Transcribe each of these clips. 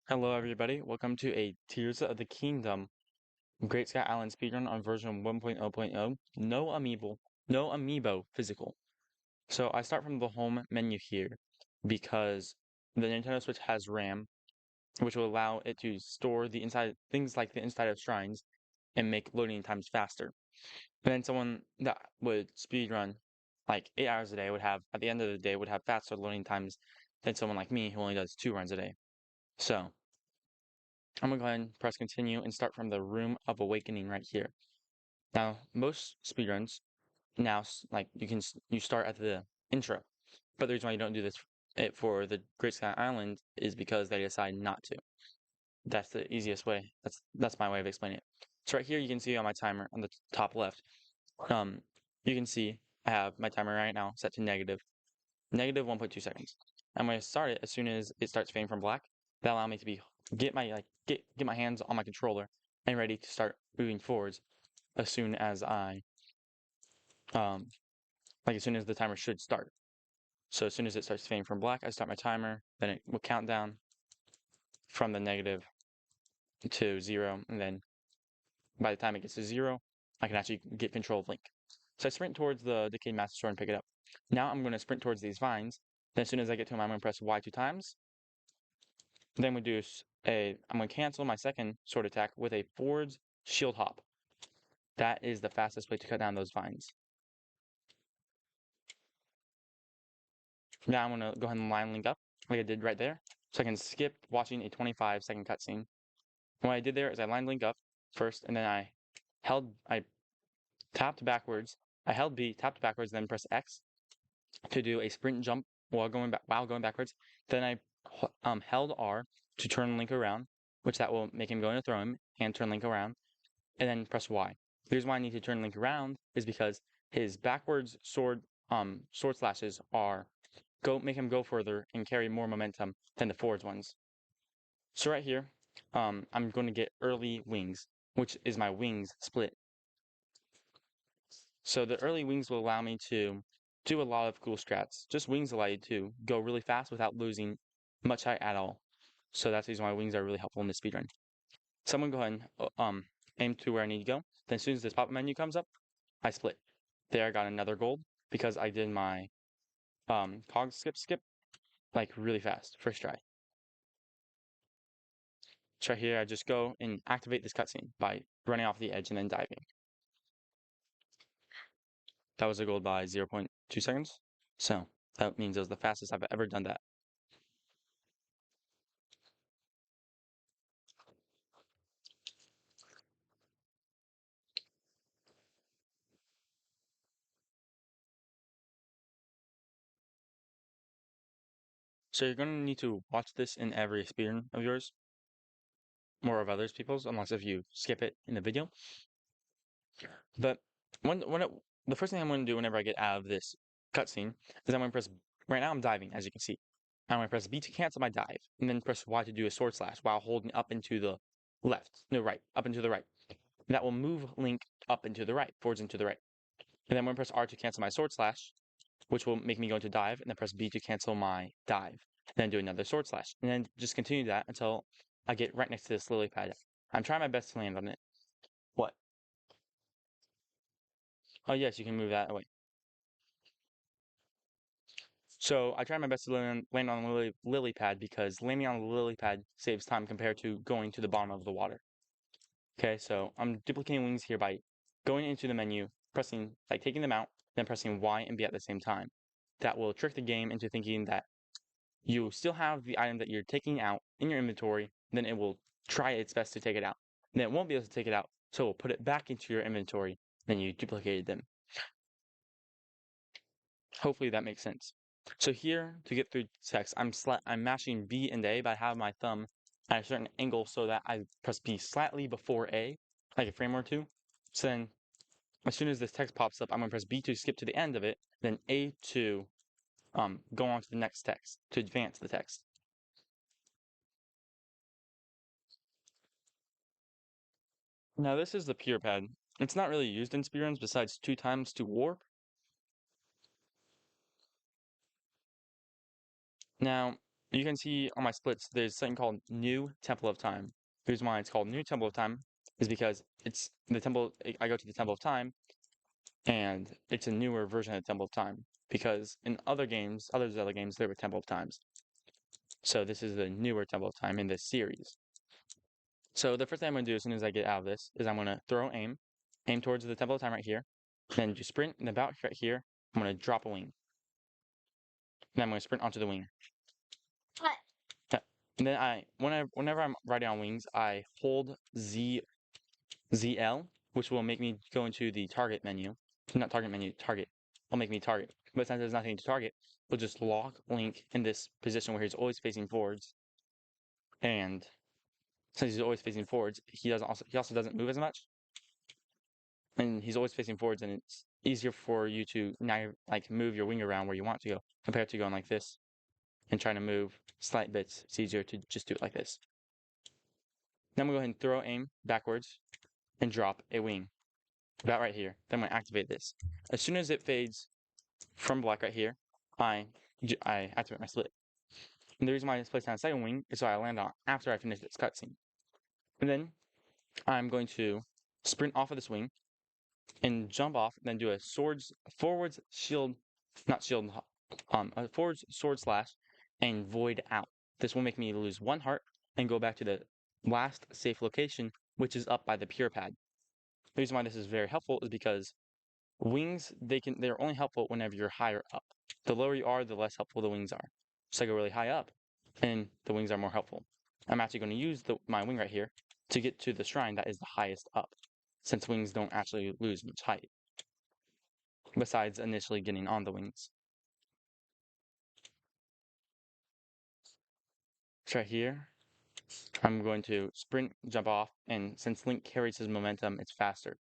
Hello everybody, welcome to a Tears of the Kingdom Great Sky Island speedrun on version 1.0.0. No amiibo physical. So I start from the home menu here because the Nintendo Switch has RAM, which will allow it to store the inside things like the inside of shrines and make loading times faster. And then someone that would speedrun like 8 hours a day would have at the end of the day would have faster loading times than someone like me who only does 2 runs a day. So I'm gonna go ahead and press continue and start from the Room of Awakening right here. Now, most speedruns now like you start at the intro, but the reason why you don't do this it for the Great Sky Island is because they decide not to. That's the easiest way. That's my way of explaining it. So right here you can see on my timer on the top left, um, you can see I have my timer right now set to negative 1.2 seconds. I'm going to start it as soon as it starts fading from black. That allow me to get my hands on my controller and ready to start moving forwards as soon as as soon as the timer should start. So as soon as it starts fading from black, I start my timer. Then it will count down from the negative to 0, and then by the time it gets to 0, I can actually get control of Link. So I sprint towards the Decayed Master Sword and pick it up. Now I'm going to sprint towards these vines. Then as soon as I get to them, I'm going to press Y 2 times. Then I'm going to cancel my second sword attack with a forwards shield hop. That is the fastest way to cut down those vines. Now I'm going to go ahead and line link up like I did right there. So I can skip watching a 25-second cutscene. And what I did there is I line link up first, and then I tapped backwards. I held B, tapped backwards, then press X to do a sprint jump while going backwards. Then I held R to turn Link around, which that will make him go into throw him and turn Link around, and then press Y. The reason why I need to turn Link around is because his backwards sword slashes make him go further and carry more momentum than the forwards ones. So right here, I'm going to get early wings, which is my wings split. So the early wings will allow me to do a lot of cool strats. Just wings allow you to go really fast without losing much height at all. So that's the reason why wings are really helpful in this speedrun. So I'm gonna go ahead and aim to where I need to go. Then as soon as this pop-up menu comes up, I split. There I got another gold because I did my cog skip like really fast, first try. So here I just go and activate this cutscene by running off the edge and then diving. That was a gold by 0.2 seconds. So that means it was the fastest I've ever done that. So you're going to need to watch this in every speedrun of yours, or of others people's, unless if you skip it in the video. But the first thing I'm going to do whenever I get out of this cutscene is I'm going to press. Right now I'm diving, as you can see. I'm going to press B to cancel my dive, and then press Y to do a sword slash while holding up into the right, up into the right. And that will move Link up into the right, forwards into the right. And then I'm going to press R to cancel my sword slash, which will make me go into dive, and then press B to cancel my dive. Then do another sword slash, and then just continue that until I get right next to this lily pad. I'm trying my best to land on it. What? Oh yes, you can move that away. So I try my best to land on the lily pad because landing on the lily pad saves time compared to going to the bottom of the water. Okay, so I'm duplicating wings here by going into the menu, taking them out, then pressing Y and B at the same time. That will trick the game into thinking that you still have the item that you're taking out in your inventory, then it will try its best to take it out. And then it won't be able to take it out, so it will put it back into your inventory, then you duplicated them. Hopefully that makes sense. So here, to get through text, I'm mashing B and A, but I have my thumb at a certain angle so that I press B slightly before A, like a frame or two. So then, as soon as this text pops up, I'm going to press B to skip to the end of it, then A to go on to the next text, to advance the text. Now this is the pure pad. It's not really used in speedruns besides 2 times to warp. Now, you can see on my splits, there's something called New Temple of Time. The reason why it's called New Temple of Time is because it's the temple. I go to the Temple of Time, and it's a newer version of the Temple of Time. Because in other games, other games, there were Temple of Times. So this is the newer Temple of Time in this series. So the first thing I'm going to do as soon as I get out of this is I'm going to throw aim towards the Temple of Time right here, then do sprint, and about right here, I'm going to drop a wing. Then I'm going to sprint onto the wing. Yeah. And then whenever I'm riding on wings, I hold ZL, which will make me go into the target menu. Not target menu, target. Will make me target. But since there's nothing to target, we'll just lock Link in this position where he's always facing forwards. And since he's always facing forwards, he also doesn't move as much. And he's always facing forwards, and it's easier for you to now like move your wing around where you want to go compared to going like this and trying to move slight bits. It's easier to just do it like this. Then we go ahead and throw aim backwards and drop a wing about right here. Then I'm going to activate this. As soon as it fades from black right here, I activate my split. And the reason why I place down a second wing is so I land on after I finish this cutscene. And then I'm going to sprint off of this wing and jump off, then do a forwards shield, not shield, a forwards sword slash and void out. This will make me lose 1 heart and go back to the last safe location, which is up by the pure pad. The reason why this is very helpful is because wings, they're only helpful whenever you're higher up. The lower you are, the less helpful the wings are. So I go really high up, and the wings are more helpful. I'm actually going to use my wing right here to get to the shrine that is the highest up, since wings don't actually lose much height, besides initially getting on the wings. So right here, I'm going to sprint, jump off, and since Link carries his momentum, it's faster.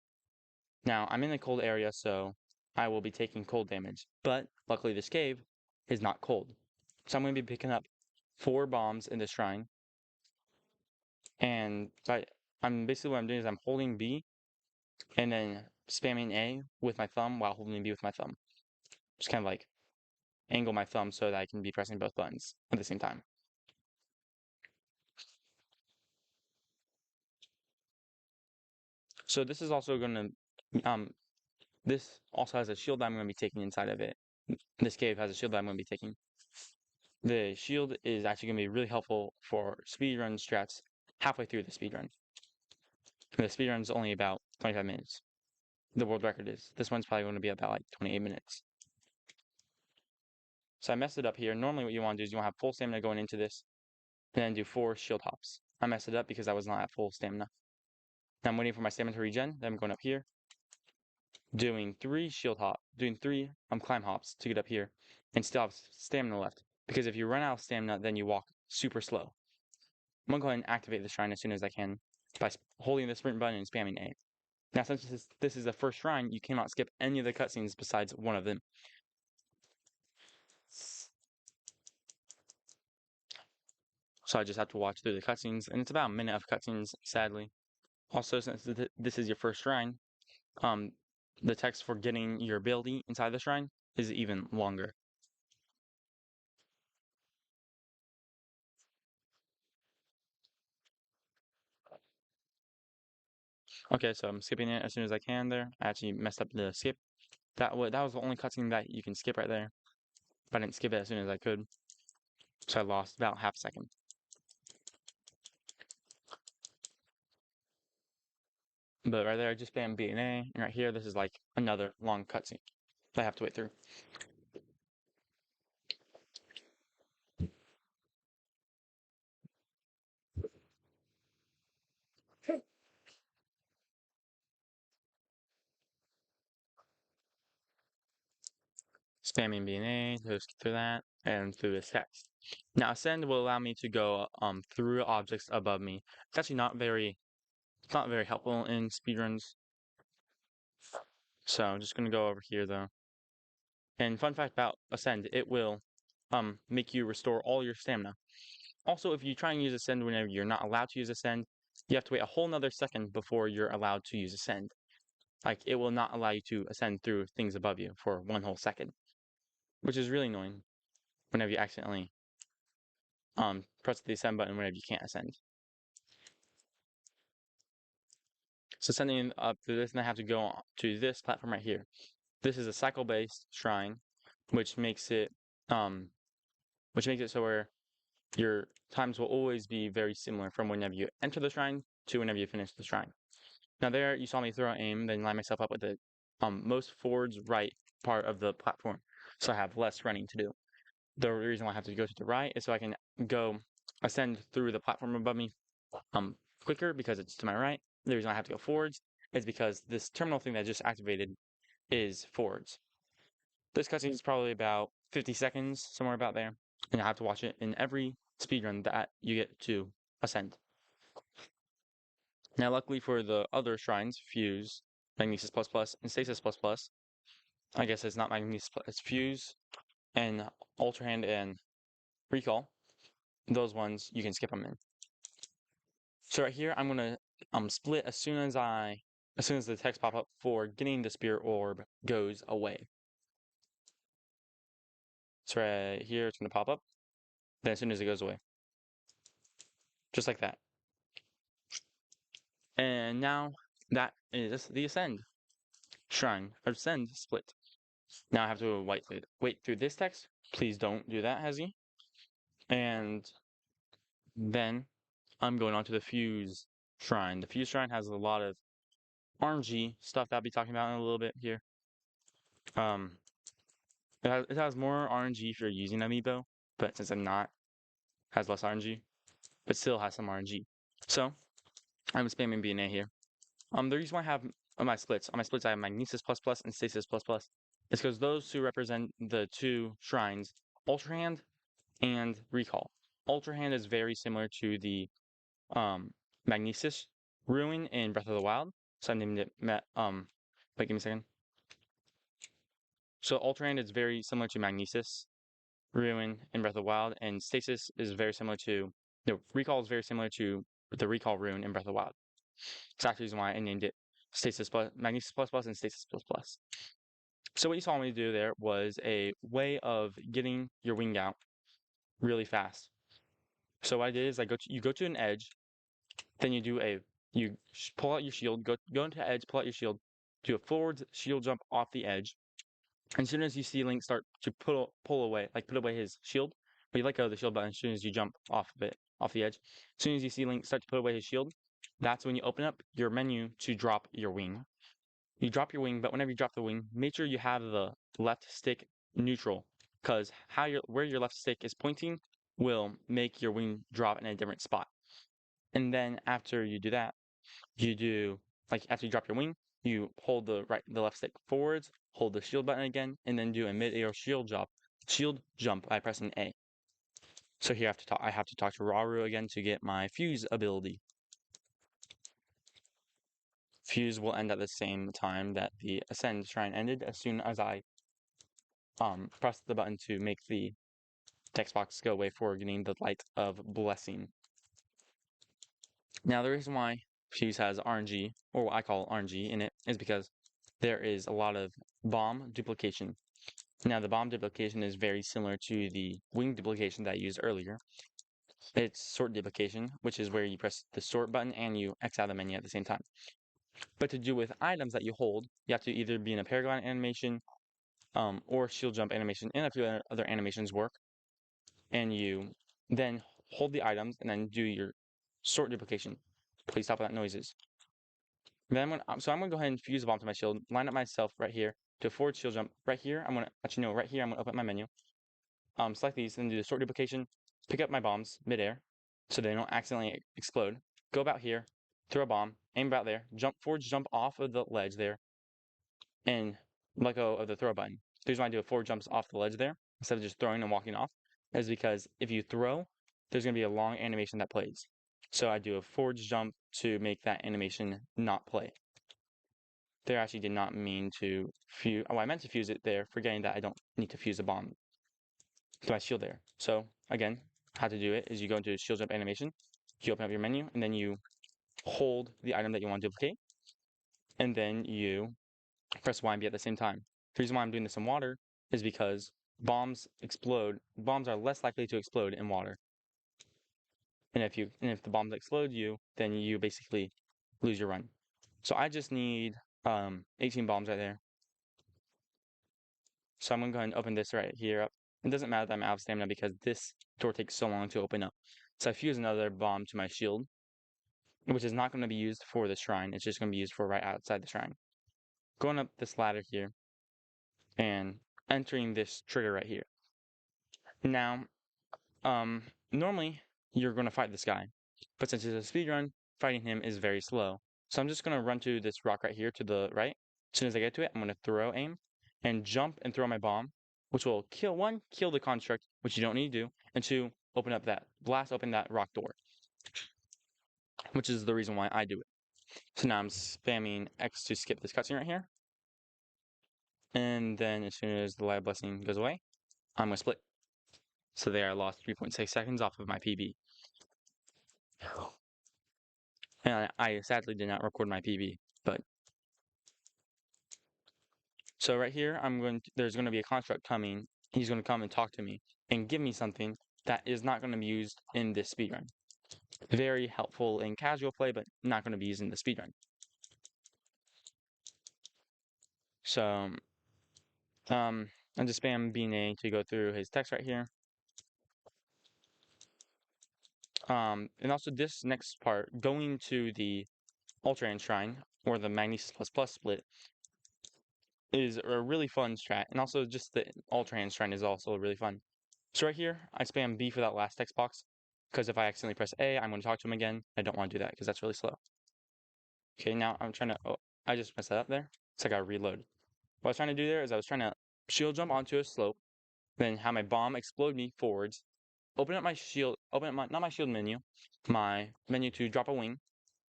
Now, I'm in a cold area, so I will be taking cold damage, but luckily this cave is not cold. So I'm going to be picking up 4 bombs in the shrine, and so I'm basically what I'm doing is I'm holding B and then spamming A with my thumb while holding B with my thumb. Just kind of like angle my thumb so that I can be pressing both buttons at the same time. So this is also going to, this also has a shield that I'm going to be taking inside of it. This cave has a shield that I'm going to be taking. The shield is actually going to be really helpful for speedrun strats halfway through the speedrun. The speedrun is only about 25 minutes. The world record is. This one's probably going to be about like 28 minutes. So I messed it up here. Normally what you want to do is you want to have full stamina going into this, and then do 4 shield hops. I messed it up because I was not at full stamina. Now I'm waiting for my stamina to regen, then I'm going up here, doing 3 climb hops to get up here, and still have stamina left. Because if you run out of stamina, then you walk super slow. I'm going to go ahead and activate the shrine as soon as I can by holding the sprint button and spamming A. Now since this is the first shrine, you cannot skip any of the cutscenes besides one of them. So I just have to watch through the cutscenes, and it's about a minute of cutscenes, sadly. Also, since this is your first shrine, the text for getting your ability inside the shrine is even longer. Okay, so I'm skipping it as soon as I can there. I actually messed up the skip. That was the only cutscene that you can skip right there. But I didn't skip it as soon as I could. So I lost about half a second. But right there, I just spam B and A, and right here, this is like another long cutscene that I have to wait through. Spamming B and A to skip through that, and through this text. Now, Ascend will allow me to go through objects above me. It's actually not very helpful in speedruns. So I'm just gonna go over here though. And fun fact about Ascend, it will make you restore all your stamina. Also, if you try and use Ascend whenever you're not allowed to use Ascend, you have to wait a whole nother second before you're allowed to use Ascend. Like, it will not allow you to ascend through things above you for 1 whole second, which is really annoying whenever you accidentally press the ascend button whenever you can't ascend. So sending up through this, and I have to go to this platform right here. This is a cycle-based shrine, which makes it so where your times will always be very similar from whenever you enter the shrine to whenever you finish the shrine. Now there you saw me throw aim, then line myself up with the most forwards right part of the platform, so I have less running to do. The reason why I have to go to the right is so I can go ascend through the platform above me quicker because it's to my right. The reason I have to go forwards is because this terminal thing that I just activated is forwards. This cutscene is probably about 50 seconds, somewhere about there, and I have to watch it in every speedrun that you get to ascend. Now, luckily for the other shrines, Fuse, Magnesis++, and Stasis++, I guess it's not Magnesis, it's Fuse, and Ultra Hand and Recall. Those ones, you can skip them in. So right here, I'm gonna split as soon as the text pop up for getting the spirit orb goes away. So right here, it's gonna pop up. Then as soon as it goes away, just like that. And now that is the ascend shrine, ascend split. Now I have to wait through this text. Please don't do that, Hezzy. And then I'm going on to the Fuse shrine. The Fuse shrine has a lot of RNG stuff that I'll be talking about in a little bit here. Um, it has more RNG if you're using Amiibo, but since I'm not, it has less RNG, but still has some RNG. So I'm spamming BNA here. The reason why I have on my splits I have Magnesis++ and Stasis++. It's because those two represent the two shrines, Ultra Hand and Recall. Ultra Hand is very similar to the Magnesis Ruin in Breath of the Wild. So I named it wait, give me a second. So Ultra Hand is very similar to Magnesis Ruin in Breath of the Wild, and Stasis is very similar to Recall is very similar to the Recall Rune in Breath of the Wild. That's actually the reason why I named it Stasis Plus, Magnesis++, and Stasis++. So what you saw me do there was a way of getting your wing out really fast. So what I did is you go to an edge, then you pull out your shield, go into edge, pull out your shield, do a forward shield jump off the edge. And as soon as you see Link start to pull away his shield, but you let go of the shield button as soon as you jump off of it, off the edge. As soon as you see Link start to put away his shield, that's when you open up your menu to drop your wing. You drop your wing, but whenever you drop the wing, make sure you have the left stick neutral, because where your left stick is pointing will make your wing drop in a different spot. And then after you do that, after you drop your wing, you hold the left stick forwards, hold the shield button again, and then do a mid-air shield jump by pressing A. So here I have to talk to Rauru again to get my Fuse ability. Fuse will end at the same time that the Ascend Shrine ended, as soon as I press the button to make the text box go away for getting the Light of Blessing. Now the reason why Fuse has RNG, or what I call RNG, in it is because there is a lot of bomb duplication. Now the bomb duplication is very similar to the wing duplication that I used earlier. It's sort duplication, which is where you press the sort button and you X out of the menu at the same time. But to do with items that you hold, you have to either be in a paragon animation or shield jump animation, and a few other animations work. And you then hold the items and then do your sort duplication. Please stop with that noises. Then I'm gonna go ahead and fuse the bomb to my shield, line up myself right here to a forward shield jump. Right here, right here, I'm gonna open up my menu. Select these and do the sort duplication, pick up my bombs midair so they don't accidentally explode. Go about here, throw a bomb, aim about there, forward jump off of the ledge there, and let go of the throw button. The reason why I do a forward jumps off the ledge there instead of just throwing and walking off is because if you throw, there's gonna be a long animation that plays. So I do a forward jump to make that animation not play. There actually did not mean to fuse. Oh, I meant to fuse it there, forgetting that I don't need to fuse a bomb to my shield there. So again, how to do it is you go into shield jump animation, you open up your menu, and then you hold the item that you want to duplicate, and then you press Y and B at the same time. The reason why I'm doing this in water is because bombs are less likely to explode in water. And if the bombs explode you, then you basically lose your run. So I just need 18 bombs right there. So I'm gonna go ahead and open this right here up. It doesn't matter that I'm out of stamina because this door takes so long to open up. So I fuse another bomb to my shield, which is not going to be used for the shrine. It's just going to be used for right outside the shrine. Going up this ladder here and entering this trigger right here. Now, normally you're going to fight this guy, but since it's a speed run, fighting him is very slow. So I'm just going to run to this rock right here to the right. As soon as I get to it, I'm going to throw aim and jump and throw my bomb, which will kill the construct, which you don't need to do, and two, blast open that rock door, which is the reason why I do it. So now I'm spamming X to skip this cutscene right here. And then as soon as the live blessing goes away, I'm going to split. So there I lost 3.6 seconds off of my PB. And I sadly did not record my PB, but so right here there's going to be a construct coming. He's going to come and talk to me and give me something that is not going to be used in this speedrun. Very helpful in casual play, but not going to be used in the speedrun. So I just spam B&A to go through his text right here. And also this next part, going to the Ultra Shrine or the Magnesis ++ split is a really fun strat. And also just the Ultra Shrine is also really fun. So right here, I spam B for that last text box because if I accidentally press A, I'm going to talk to him again. I don't want to do that because that's really slow. Okay, now I'm trying to, I just messed that up there. So I got to reload. What I was trying to do there is I was trying to shield jump onto a slope, then have my bomb explode me forwards, open up my shield, not my shield menu, my menu to drop a wing,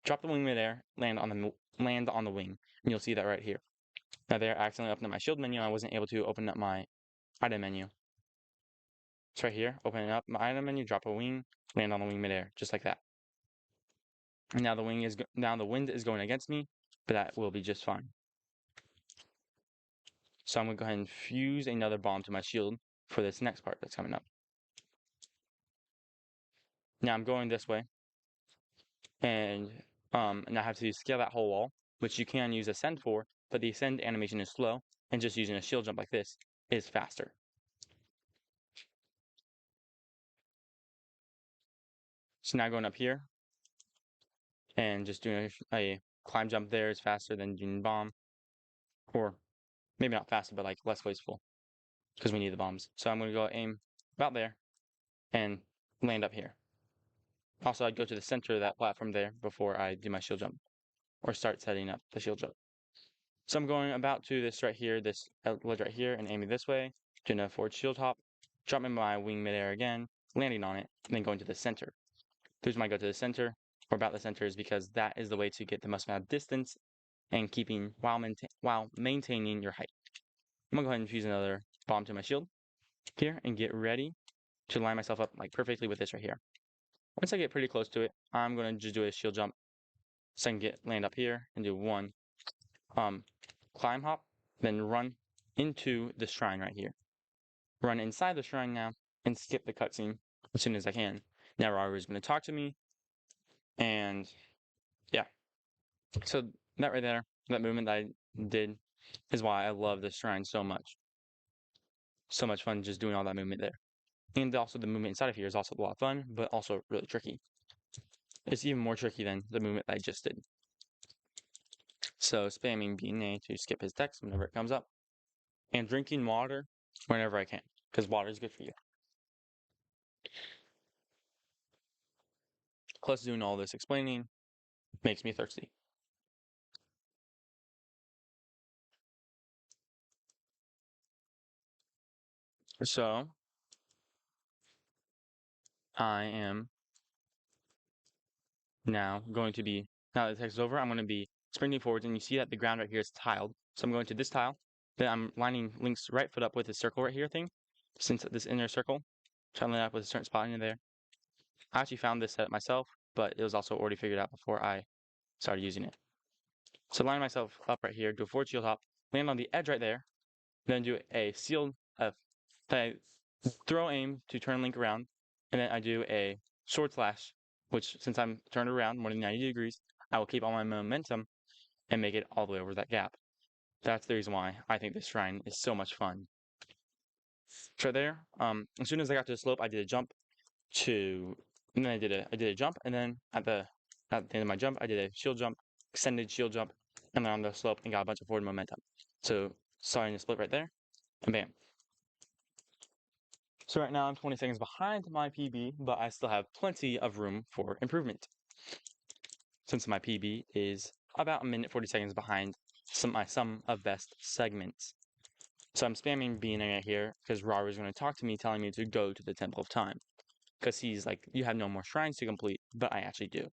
drop the wing midair, land on the wing, and you'll see that right here. Now there, I accidentally opened up my shield menu, and I wasn't able to open up my item menu. It's right here, open up my item menu, drop a wing, land on the wing midair, just like that. And now the wind is going against me, but that will be just fine. So I'm gonna go ahead and fuse another bomb to my shield for this next part that's coming up. Now I'm going this way, and I have to scale that whole wall, which you can use Ascend for, but the Ascend animation is slow, and just using a shield jump like this is faster. So now going up here, and just doing a climb jump there is faster than doing bomb, or maybe not faster, but like less wasteful, because we need the bombs. So I'm going to go aim about there, and land up here. Also, I'd go to the center of that platform there before I do my shield jump, or start setting up the shield jump. So I'm going about to this right here, this ledge right here, and aiming this way, doing a forward shield hop, dropping my wing midair again, landing on it, and then going to the center. The reason why I go to the center, or about the center, is because that is the way to get the most amount of distance and keeping while maintaining your height. I'm gonna go ahead and fuse another bomb to my shield here and get ready to line myself up like perfectly with this right here. Once I get pretty close to it, I'm gonna just do a shield jump so I can land up here and do one climb hop, then run into the shrine right here. Run inside the shrine now and skip the cutscene as soon as I can. Now Raru's going to talk to me, and yeah. So that right there, that movement that I did, is why I love this shrine so much. So much fun just doing all that movement there. And also the movement inside of here is also a lot of fun, but also really tricky. It's even more tricky than the movement that I just did. So spamming B&A to skip his text whenever it comes up. And drinking water whenever I can, because water is good for you. Plus doing all this explaining makes me thirsty. So I am now going to be, now that the text is over, I'm going to be sprinting forwards, and you see that the ground right here is tiled. So I'm going to this tile, then I'm lining Link's right foot up with this circle right here thing, since this inner circle, trying to line up with a certain spot in there. I actually found this setup myself, but it was also already figured out before I started using it. So line myself up right here, do a forward shield hop, land on the edge right there, then do a throw aim to turn Link around, and then I do a sword slash which since I'm turned around more than 90 degrees, I will keep all my momentum and make it all the way over that gap. That's the reason why I think this shrine is so much fun. So there, as soon as I got to the slope, I did a jump to, and then I did a jump, and then at the end of my jump, I did a shield jump, extended shield jump, and then on the slope, and got a bunch of forward momentum. So starting to split right there, and bam. So right now I'm 20 seconds behind my PB, but I still have plenty of room for improvement. Since my PB is about a minute 40 seconds behind my sum of best segments. So I'm spamming being right here because Raru is going to talk to me telling me to go to the Temple of Time. Because he's like, you have no more shrines to complete, but I actually do.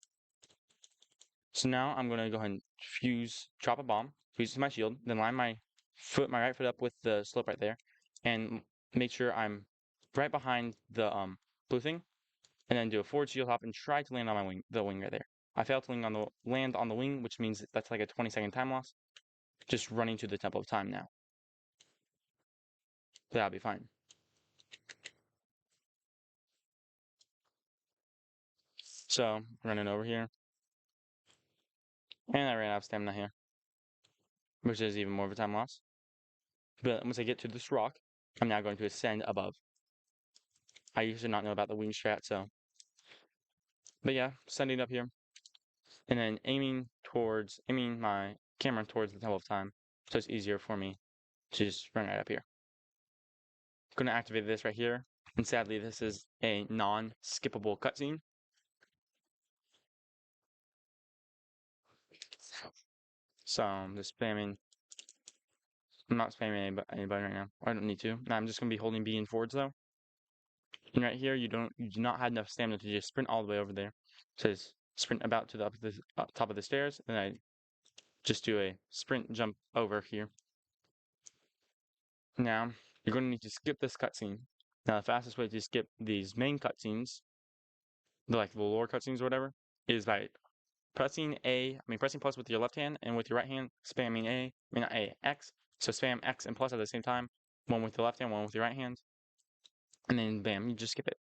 So now I'm going to go ahead and drop a bomb, fuse to my shield, then line my right foot up with the slope right there, and make sure I'm right behind the blue thing, and then do a forward shield hop and try to land on my wing, the wing right there. I failed to land on the wing, which means that's like a 20-second time loss. Just running to the Temple of Time now. That'll be fine. So running over here, and I ran out of stamina here, which is even more of a time loss. But once I get to this rock, I'm now going to ascend above. I used to not know about the wing strat, so. But yeah, ascending up here, and then aiming my camera towards the Temple of Time, so it's easier for me to just run right up here. I'm going to activate this right here, and sadly this is a non-skippable cutscene. So I'm just spamming. I'm not spamming anybody right now. I don't need to. I'm just going to be holding B and forwards though. And right here, you do not have enough stamina to just sprint all the way over there. It says sprint about to the top of the stairs, and I just do a sprint jump over here. Now, you're going to need to skip this cutscene. Now, the fastest way to skip these main cutscenes, like the lore cutscenes or whatever, is by pressing plus with your left hand, and with your right hand, spamming X. So spam X and plus at the same time, one with the left hand, one with your right hand, and then bam, you just skip it.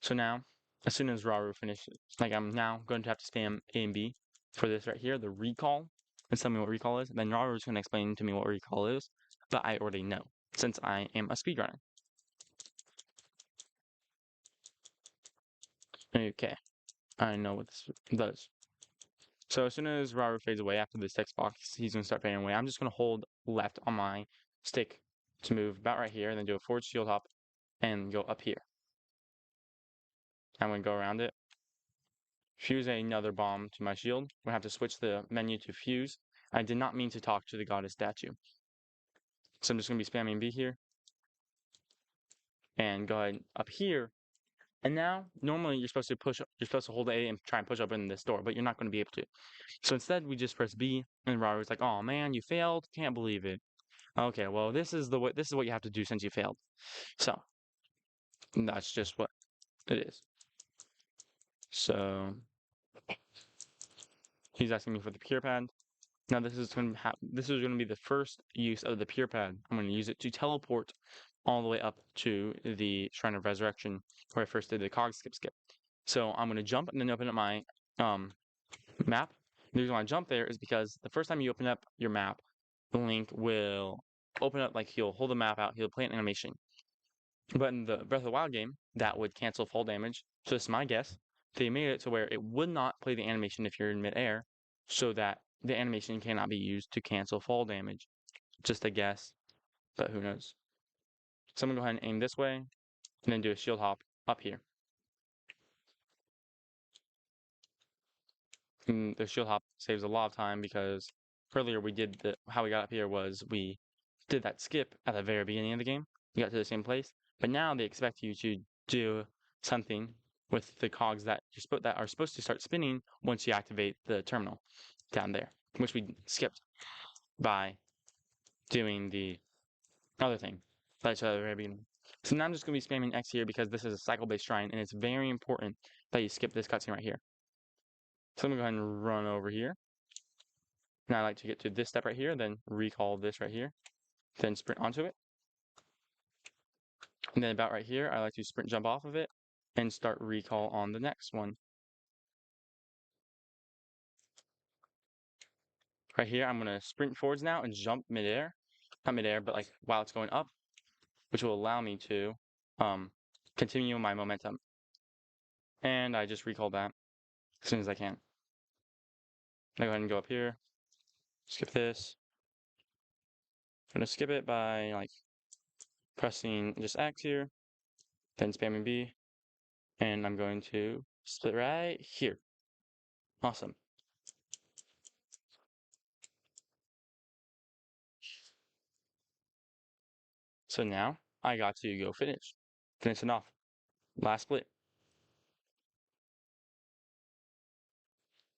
So now, as soon as Raru finishes, like I'm now going to have to spam A and B for this right here, the recall, and tell me what recall is. Then Raru is going to explain to me what recall is, but I already know since I am a speedrunner. Okay, I know what this does. So as soon as Raru fades away after this text box, he's going to start fading away. I'm just going to hold left on my stick to move about right here, and then do a forward shield hop and go up here. I'm going to go around it, fuse another bomb to my shield. We have to switch the menu to fuse. I did not mean to talk to the goddess statue. So I'm just going to be spamming B here. And go ahead up here. And now, normally you're supposed to hold A and try and push up in this door, but you're not going to be able to. So instead, we just press B, and Raru's like, oh man, you failed? Can't believe it. Okay, well, this is what you have to do since you failed. So, that's just what it is. So, he's asking me for the pure pad. Now this is going to be the first use of the pure pad. I'm going to use it to teleport all the way up to the Shrine of Resurrection, where I first did the cog skip. So I'm going to jump and then open up my map. The reason why I jump there is because the first time you open up your map, the Link will open up, like he'll hold the map out, he'll play an animation. But in the Breath of the Wild game, that would cancel fall damage. So this is my guess. They made it to where it would not play the animation if you're in midair, so that the animation cannot be used to cancel fall damage. Just a guess, but who knows. So I'm going to go ahead and aim this way, and then do a shield hop up here. And the shield hop saves a lot of time because earlier how we got up here was we did that skip at the very beginning of the game. We got to the same place, but now they expect you to do something with the cogs that are supposed to start spinning once you activate the terminal down there, which we skipped by doing the other thing that's at the very beginning. So now I'm just going to be spamming X here because this is a cycle-based shrine, and it's very important that you skip this cutscene right here. So I'm going to go ahead and run over here. Now I like to get to this step right here, then recall this right here, then sprint onto it. And then about right here, I like to sprint jump off of it and start recall on the next one. Right here, I'm gonna sprint forwards now and jump midair. Not midair, but like while it's going up, which will allow me to um, continue my momentum. And I just recall that as soon as I can. I go ahead and go up here, skip this. I'm gonna skip it by like pressing just X here, then spamming B, and I'm going to split right here. Awesome. So now I got to go finish it off. Last split.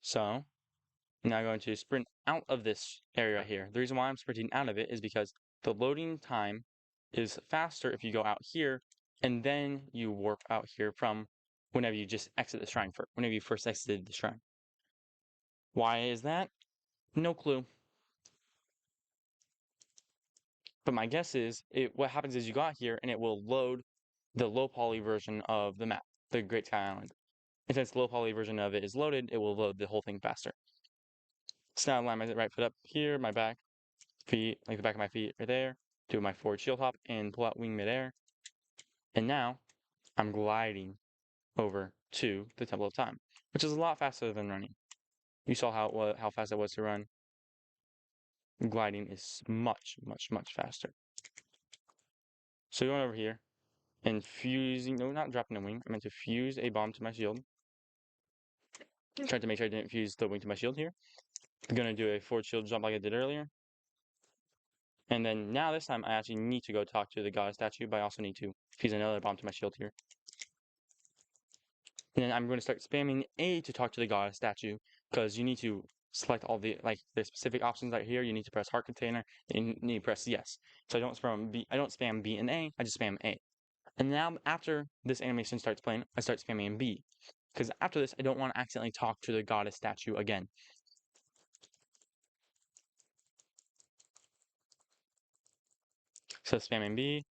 So now I'm going to sprint out of this area right here. The reason why I'm sprinting out of it is because the loading time is faster if you go out here and then you warp out here from whenever you just exit the shrine whenever you first exited the shrine. Why is that? No clue. But my guess is what happens is you got here and it will load the low poly version of the map, the Great Sky Island. And since the low poly version of it is loaded, it will load the whole thing faster. So now I line my right foot up here, my back feet, like the back of my feet right there, do my forward shield hop and pull out wing midair. And now I'm gliding over to the Temple of Time, which is a lot faster than running. You saw how fast it was to run. Gliding is much, much, much faster. So going over here and fusing, no, not dropping a wing. I meant to fuse a bomb to my shield. Trying to make sure I didn't fuse the wing to my shield here. I'm gonna do a forward shield jump like I did earlier. And then now this time I actually need to go talk to the god statue, but I also need to fuse another bomb to my shield here. And then I'm going to start spamming A to talk to the god statue, because you need to select all the specific options right here. You need to press heart container and you need to press yes. So I don't spam B and A, I just spam A. And now after this animation starts playing, I start spamming B. Because after this, I don't want to accidentally talk to the goddess statue again. So spamming B.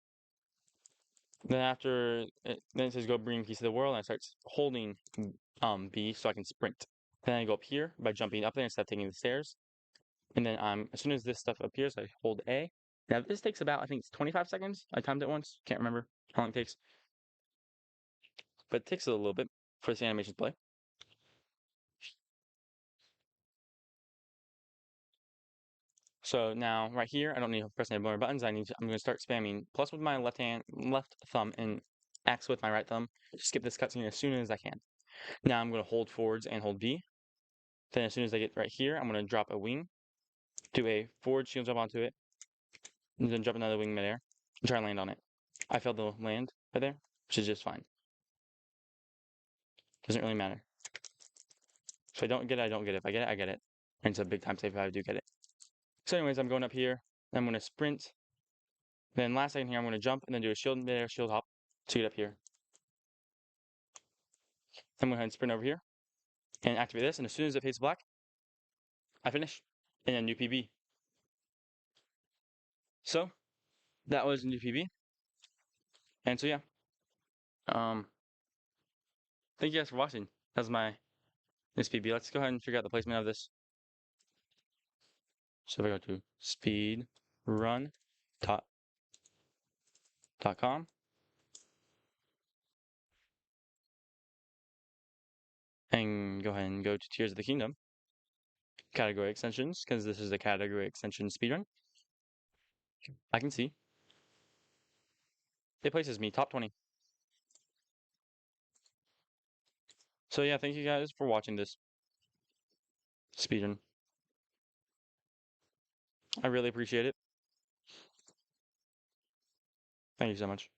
Then it says go bring peace to the world, and I start holding B so I can sprint. Then I go up here by jumping up there instead of taking the stairs. And then as soon as this stuff appears, I hold A. Now this takes about, I think it's 25 seconds. I timed it once. Can't remember how long it takes. But it takes a little bit for this animation to play. So now right here, I don't need to press any more buttons. I'm going to start spamming plus with my left thumb and X with my right thumb. Skip this cutscene as soon as I can. Now I'm going to hold forwards and hold B. Then as soon as I get right here, I'm going to drop a wing, do a forward shield jump onto it, and then drop another wing midair, and try and land on it. I failed to land right there, which is just fine. Doesn't really matter. If I don't get it, I don't get it. If I get it, I get it. And it's a big time save if I do get it. So anyways, I'm going up here. I'm going to sprint. Then last second here, I'm going to jump and then do a shield midair, shield hop to get up here. Then I'm going to go ahead and sprint over here and activate this. And as soon as it fades black, I finish. And then new PB. So that was new PB. And so yeah. Thank you guys for watching. That was my this PB. Let's go ahead and figure out the placement of this. So if I go to speedrun.com and go ahead and go to Tears of the Kingdom, category extensions, because this is the category extension speedrun. I can see it places me top 20. So yeah, thank you guys for watching this speedrun. I really appreciate it. Thank you so much.